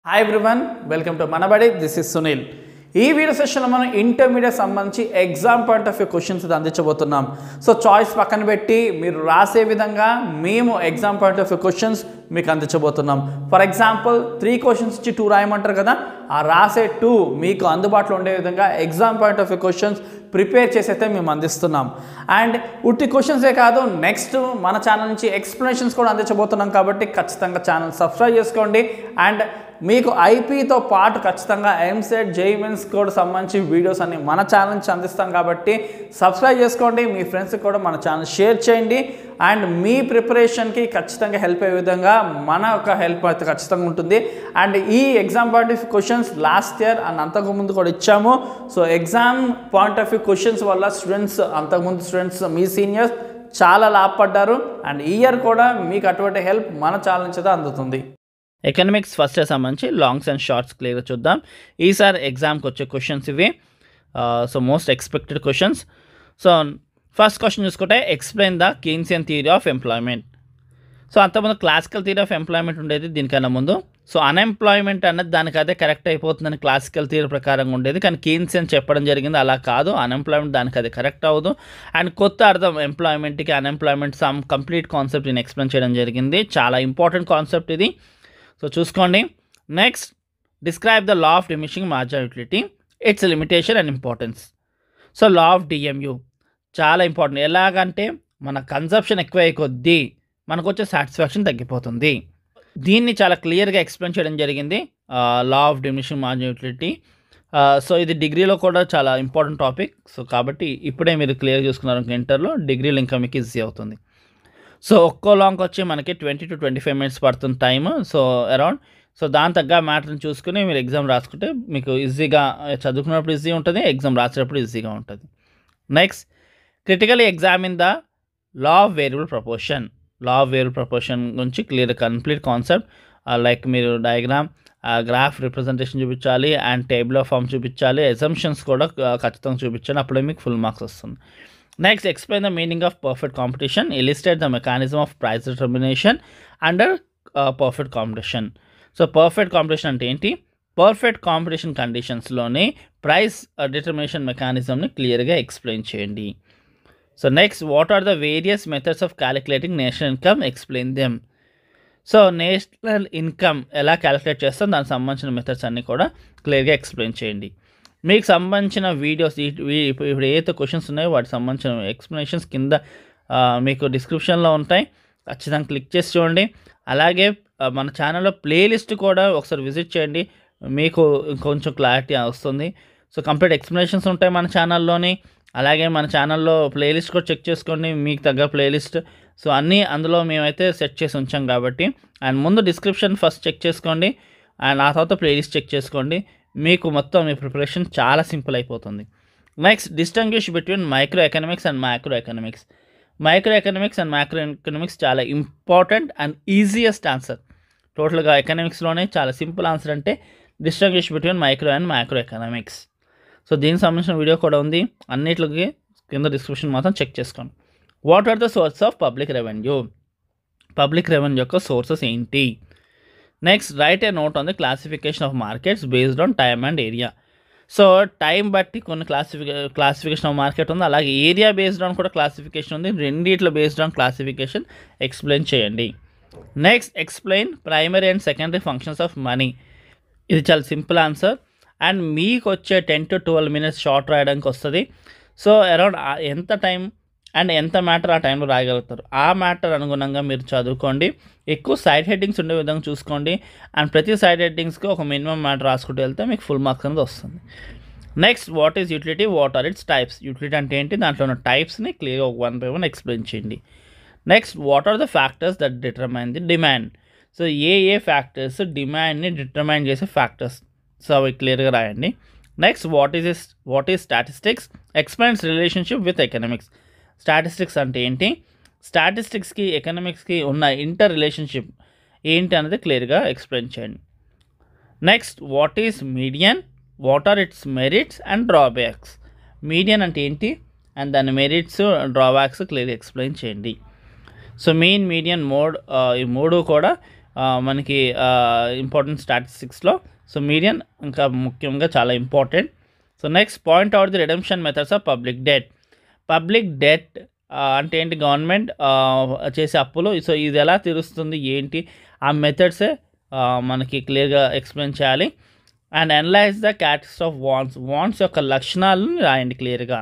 Hi everyone, welcome to Manabadi. This is Sunil. ఈ video సెషన్లో మనం ఇంటర్మీడియట్ సంబంధించి exam point of view questions అందించబోతున్నాం. సో చాయిస్ పక్కన పెట్టి మీరు రాసే విధంగా మేము exam point of view questions మీకు అందించబోతున్నాం. ఫర్ ఎగ్జాంపుల్ 3 క్వశ్చన్స్ ఇచ్చి 2 రాయమంటారు కదా, ఆ రాసే 2 మీకు అందుబాటులో ఉండే విధంగా exam point of view questions prepare చేసి అయితే మేము అందిస్తున్నాం. అండ్ ఉట్టి క్వశ్చన్సే కాదు, నెక్స్ట్ మన ఛానల్ నుంచి ఎక్స్ప్లెనేషన్స్ కూడా అందించబోతున్నాం. కాబట్టి ఖచ్చితంగా ఛానల్ సబ్స్క్రైబ్ చేసుకోండి. అండ్ మీకు ఐపీతో పాటు ఖచ్చితంగా ఎంసెట్ జేఈఈ మెయిన్స్ కూడా సంబంధించి వీడియోస్ అన్ని మన ఛానల్ నుంచి అందిస్తాం. కాబట్టి సబ్స్క్రైబ్ చేసుకోండి, మీ ఫ్రెండ్స్కి కూడా మన ఛానల్ షేర్ చేయండి. అండ్ మీ ప్రిపరేషన్కి ఖచ్చితంగా హెల్ప్ అయ్యే విధంగా మన యొక్క హెల్ప్ అయితే ఖచ్చితంగా ఉంటుంది. అండ్ ఈ exam point of view questions last year and అంతకుముందు కూడా ఇచ్చాము. So exam point of view questions వల్ల స్టూడెంట్స్, అంతకుముందు స్టూడెంట్స్, మీ సీనియర్స్ చాలా లాభపడ్డారు. అండ్ ఈ ఇయర్ కూడా మీకు అటువంటి హెల్ప్ మన ఛానల్ నుంచి అందుతుంది. ఎకనామిక్స్ ఫస్ట్ సంబంధించి లాంగ్స్ అండ్ షార్ట్స్ క్లియర్గా చూద్దాం. ఈసారి ఎగ్జామ్కి వచ్చే క్వశ్చన్స్ ఇవి. So most expected questions. So first question చూసుకుంటే explain the Keynesian theory of employment. So అంతకుముందు క్లాసికల్ థియరీ ఆఫ్ ఎంప్లాయ్మెంట్ ఉండేది దీనికన్నా ముందు. సో అన్ఎంప్లాయ్మెంట్ అన్నది దానికి అదే కరెక్ట్ అయిపోతుందని క్లాసికల్ థియరీ ప్రకారంగా ఉండేది. కానీ కీన్సియన్ చెప్పడం జరిగింది, అలా కాదు, అన్ఎంప్లాయ్మెంట్ దానికి అది కరెక్ట్ అవ్వదు. అండ్ కొత్త అర్థం ఎంప్లాయ్మెంట్కి అన్ఎంప్లాయ్మెంట్ సమ్ కంప్లీట్ కాన్సెప్ట్ నేను ఎక్స్ప్లెయిన్ చేయడం జరిగింది. చాలా ఇంపార్టెంట్ కాన్సెప్ట్ ఇది. సో చూసుకోండి. Next, describe the law of diminishing marginal utility, it's limitation and importance. So law of DMU చాలా ఇంపార్టెంట్. ఎలాగంటే మన కన్సంప్షన్ ఎక్కువ కొద్దీ మనకు వచ్చే సాటిస్ఫాక్షన్ తగ్గిపోతుంది. దీన్ని చాలా క్లియర్గా ఎక్స్ప్లెయిన్ చేయడం జరిగింది, law of diminishing marginal utility. So ఇది డిగ్రీలో కూడా చాలా ఇంపార్టెంట్ టాపిక్. సో కాబట్టి ఇప్పుడే మీరు క్లియర్ చూసుకున్నారు, ఇంటర్లో డిగ్రీలో ఇంకా మీకు ఈజీ అవుతుంది. సో ఒక్కో లాంగ్ వచ్చి మనకి 20 to 25 minutes పడుతుంది టైమ్. So around. సో దాని తగ్గ మ్యాటర్ని చూసుకుని మీరు ఎగ్జామ్ రాసుకుంటే మీకు ఈజీగా, చదువుకున్నప్పుడు ఈజీ ఉంటుంది, ఎగ్జామ్ రాసేటప్పుడు ఈజీగా ఉంటుంది. Next, critically examine the law of variable proportion. Law of variable proportion గురించి క్లియర్ కంప్లీట్ కాన్సెప్ట్. లైక్ మీరు డయాగ్రామ్, గ్రాఫ్ రిప్రజెంటేషన్ చూపించాలి, అండ్ టేబుల్ ఆఫ్ ఫార్మ్ చూపించాలి, అసంప్షన్స్ కూడా ఖచ్చితంగా చూపించాలి, అప్పుడే మీకు ఫుల్ మార్క్స్ వస్తుంది. Next, explain the meaning of perfect competition. Illustrate the mechanism of price determination under perfect competition. So, perfect competition అంటే ఏంటి? పర్ఫెక్ట్ కాంపిటీషన్ కండిషన్స్లోని ప్రైస్ డిటర్మినేషన్ మెకానిజంని క్లియర్గా ఎక్స్ప్లెయిన్ చేయండి. So next, what are the various methods of calculating national income, explain them. So national income ఎలా calculate చేస్తాం, దానికి సంబంధించిన మెథడ్స్ అన్నీ కూడా క్లియర్గా ఎక్స్ప్లెయిన్ చేయండి. మీకు సంబంధించిన వీడియోస్ ఇప్పుడు ఏదైతే క్వశ్చన్స్ ఉన్నాయో వాటికి సంబంధించిన ఎక్స్ప్లెనేషన్స్ కింద మీకు డిస్క్రిప్షన్లో ఉంటాయి, ఖచ్చితంగా క్లిక్ చేసి చూడండి. అలాగే మన ఛానల్లో ప్లేలిస్ట్ కూడా ఒకసారి విజిట్ చేయండి, మీకు కొంచెం క్లారిటీ వస్తుంది. సో కంప్లీట్ ఎక్స్ప్లెనేషన్స్ ఉంటాయి మన ఛానల్లోని. అలాగే మన ఛానల్లో ప్లేలిస్ట్ కూడా చెక్ చేసుకోండి, మీకు తగ్గ ప్లేలిస్ట్. సో అన్నీ అందులో మేమైతే సెట్ చేసి ఉంచాం కాబట్టి. అండ్ ముందు డిస్క్రిప్షన్ ఫస్ట్ చెక్ చేసుకోండి, అండ్ ఆ తర్వాత ప్లేలిస్ట్ చెక్ చేసుకోండి. మీకు మొత్తం మీ ప్రిపరేషన్ చాలా సింపుల్ అయిపోతుంది. Next, distinguish between micro economics and macro economics. Micro economics and macro economics చాలా ఇంపార్టెంట్ అండ్ ఈజియెస్ట్ ఆన్సర్. టోటల్గా ఎకనామిక్స్లోనే చాలా సింపుల్ ఆన్సర్ అంటే distinguish between micro and macro economics. So దీనికి సంబంధించిన వీడియో కూడా ఉంది, అన్నిటికి కింద డిస్క్రిప్షన్ మాత్రం చెక్ చేసుకోండి. What are the sources of public revenue. Public revenue యొక్క సోర్సెస్ ఏంటి? Next, write a note on the classification of markets based on time and area. So time బట్టి కొన్ని క్లాసిఫికేషన్ ఆఫ్ మార్కెట్ ఉంది, అలాగే area based on కూడా classification ఉంది. రెండిట్లో based on classification explain చేయండి. Next, explain primary and secondary functions of money. ఇది చాలా సింపుల్ ఆన్సర్, అండ్ మీకు వచ్చే 10 to 12 minutes షార్ట్ రాయడానికి వస్తుంది. సో అరౌండ్ ఎంత టైం అండ్ ఎంత మ్యాటర్ ఆ టైంలో రాయగలుగుతారు, ఆ మ్యాటర్ అనుగుణంగా మీరు చదువుకోండి. ఎక్కువ సైడ్ హెడ్డింగ్స్ ఉండే విధంగా చూసుకోండి, అండ్ ప్రతి సైడ్ హెడ్డింగ్స్కి ఒక మినిమం మ్యాటర్ రాసుకుంటూ వెళ్తే మీకు ఫుల్ మార్క్స్ అనేది వస్తుంది. Next, what is utility, what are its types. Utility అంటే ఏంటి, దాంట్లో ఉన్న టైప్స్ని క్లియర్గా 1 by 1 ఎక్స్ప్లెయిన్ చేయండి. Next, what are the factors that determine the demand. So ఏ ఫ్యాక్టర్స్ డిమాండ్ని డిటర్మైన్ చేసే ఫ్యాక్టర్స్, సో అవి క్లియర్గా రాయండి. Next, what is statistics, explains relationship with economics. Statistics అంటే ఏంటి, స్టాటిస్టిక్స్కి ఎకనామిక్స్కి ఉన్న ఇంటర్ రిలేషన్షిప్ ఏంటి అనేది క్లియర్గా ఎక్స్ప్లెయిన్ చేయండి. Next, what is median, what are its merits and drawbacks. Median అంటే ఏంటి అండ్ దాని మెరిట్స్, డ్రాబ్యాక్స్ క్లియర్గా ఎక్స్ప్లెయిన్ చేయండి. సో మీన్, మీడియన్, మోడ్, ఈ మూడు కూడా మనకి ఇంపార్టెంట్ స్టాటిస్టిక్స్లో. సో మీడియన్ ఇంకా ముఖ్యంగా చాలా important. So next point out the redemption methods of public debt. Public debt అంటే ఏంటి? గవర్నమెంట్ చేసే అప్పులు. సో ఇది ఎలా తీరుస్తుంది ఏంటి ఆ మెథడ్సే మనకి క్లియర్గా ఎక్స్ప్లెయిన్ చేయాలి. And analyze the characters of wants యొక్క లక్షణాలను రాయండి క్లియర్గా.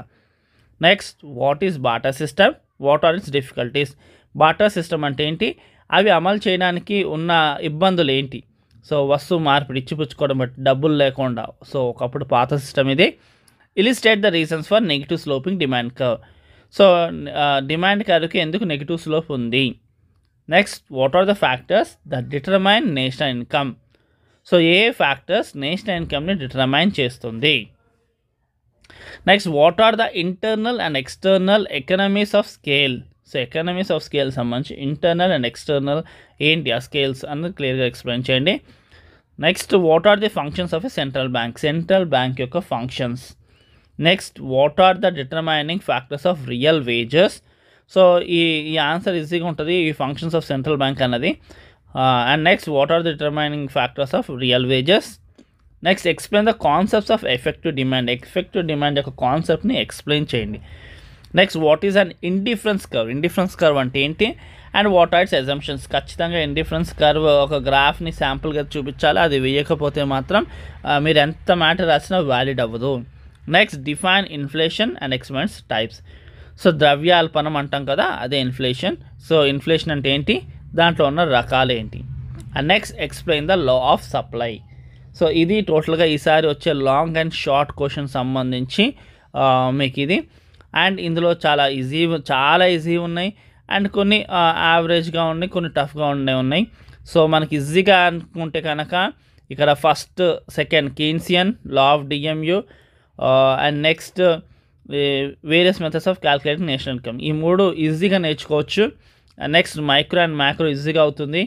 Next what is barter system, what are its difficulties. Barter system అంటే ఏంటి, అవి అమలు చేయడానికి ఉన్న ఇబ్బందులు ఏంటి. సో వస్తువు మార్పిడి ఇచ్చిపుచ్చుకోవడం బట్టి డబ్బులు లేకుండా. సో ఒకప్పుడు పాత సిస్టమ్ ఇది. Illustrate the reasons for negative sloping demand curve. So demand కర్వ్కి ఎందుకు నెగిటివ్ స్లోప్ ఉంది. Next what are the factors that determine national income. So ఏ ఫ్యాక్టర్స్ నేషనల్ ఇన్కమ్ని డిటర్మైన్ చేస్తుంది. Next what are the internal and external economies of scale. So economies of scale సంబంధించి internal and external ఏంటి ఆ scales అన్నది క్లియర్గా explain చేయండి. Next what are the functions of a central bank. Central bank యొక్క functions. Next what are the determining factors of real wages. So ఈ answer ఈజీగా ఉంటుంది, ఈ ఫంక్షన్స్ ఆఫ్ సెంట్రల్ బ్యాంక్ అన్నది. And next what are the determining factors of real wages. Next explain the concepts of effective demand. Effective demand యొక్క కాన్సెప్ట్ని explain చేయండి. Next what is an indifference curve. Indifference curve అంటే ఏంటి and what are its assumptions. ఖచ్చితంగా indifference curve ఒక గ్రాఫ్ని శాంపుల్గా చూపించాలి. అది వేయకపోతే మాత్రం మీరు ఎంత మ్యాటర్ రాసినా వ్యాలిడ్ అవ్వదు. Next define inflation and expense types. So ద్రవ్యాల్పనం అంటాం కదా, అదే ఇన్ఫ్లేషన్. సో ఇన్ఫ్లేషన్ అంటే ఏంటి, దాంట్లో ఉన్న రకాలు ఏంటి. And next explain the law of supply. So ఇది టోటల్గా ఈసారి వచ్చే లాంగ్ అండ్ షార్ట్ క్వశ్చన్ సంబంధించి మీకు ఇది. అండ్ ఇందులో చాలా ఈజీ ఉన్నాయి అండ్ కొన్ని యావరేజ్గా ఉన్నాయి, కొన్ని టఫ్గా ఉన్నాయి. సో మనకి ఈజీగా అనుకుంటే కనుక ఇక్కడ first second Keynesian, law of DMU and next various methods of calculating national income. ఈ మూడు ఈజీగా నేర్చుకోవచ్చు. నెక్స్ట్ మైక్రో అండ్ మ్యాక్రో ఈజీగా అవుతుంది.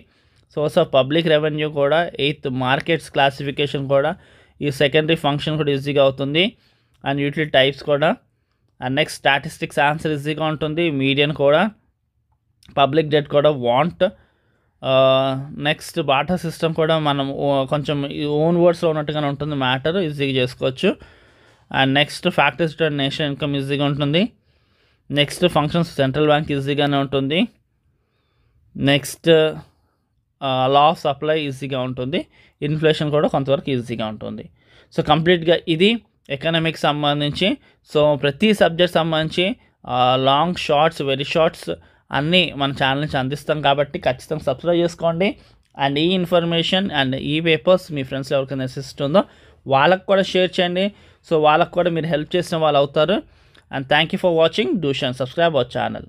సోర్స్ ఆఫ్ పబ్లిక్ రెవెన్యూ కూడా, 8th మార్కెట్స్ క్లాసిఫికేషన్ కూడా, ఈ సెకండరీ ఫంక్షన్ కూడా ఈజీగా అవుతుంది. అండ్ యూటిలిటీ టైప్స్ కూడా. అండ్ నెక్స్ట్ స్టాటిస్టిక్స్ ఆన్సర్ ఈజీగా ఉంటుంది. మీడియన్ కూడా, పబ్లిక్ డెట్ కూడా, వాంట్. నెక్స్ట్ బాటర్ సిస్టమ్ కూడా మనం కొంచెం ఓన్ వర్డ్స్లో ఉన్నట్టుగానే ఉంటుంది, మ్యాటర్ ఈజీగా చేసుకోవచ్చు. And next factors return national income ఈజీగా ఉంటుంది. నెక్స్ట్ ఫంక్షన్స్ సెంట్రల్ బ్యాంక్ ఈజీగానే ఉంటుంది. నెక్స్ట్ లా ఆఫ్ సప్లై ఈజీగా ఉంటుంది. ఇన్ఫ్లేషన్ కూడా కొంతవరకు ఈజీగా ఉంటుంది. సో కంప్లీట్గా ఇది ఎకనామిక్స్ సంబంధించి. సో ప్రతి సబ్జెక్ట్ సంబంధించి లాంగ్ షార్ట్స్, వెరీ షార్ట్స్ అన్నీ మన ఛానల్ నుంచి అందిస్తాం కాబట్టి ఖచ్చితంగా సబ్స్క్రైబ్ చేసుకోండి. అండ్ ఈ ఇన్ఫర్మేషన్ అండ్ ఈ పేపర్స్ మీ ఫ్రెండ్స్ ఎవరికైనా అసిస్ట్ వాళ్ళకు కూడా షేర్ చేయండి. సో వాళ్ళకు కూడా మీరు హెల్ప్ చేసిన వాళ్ళు అవుతారు. And thank you for watching. Do share, subscribe our channel.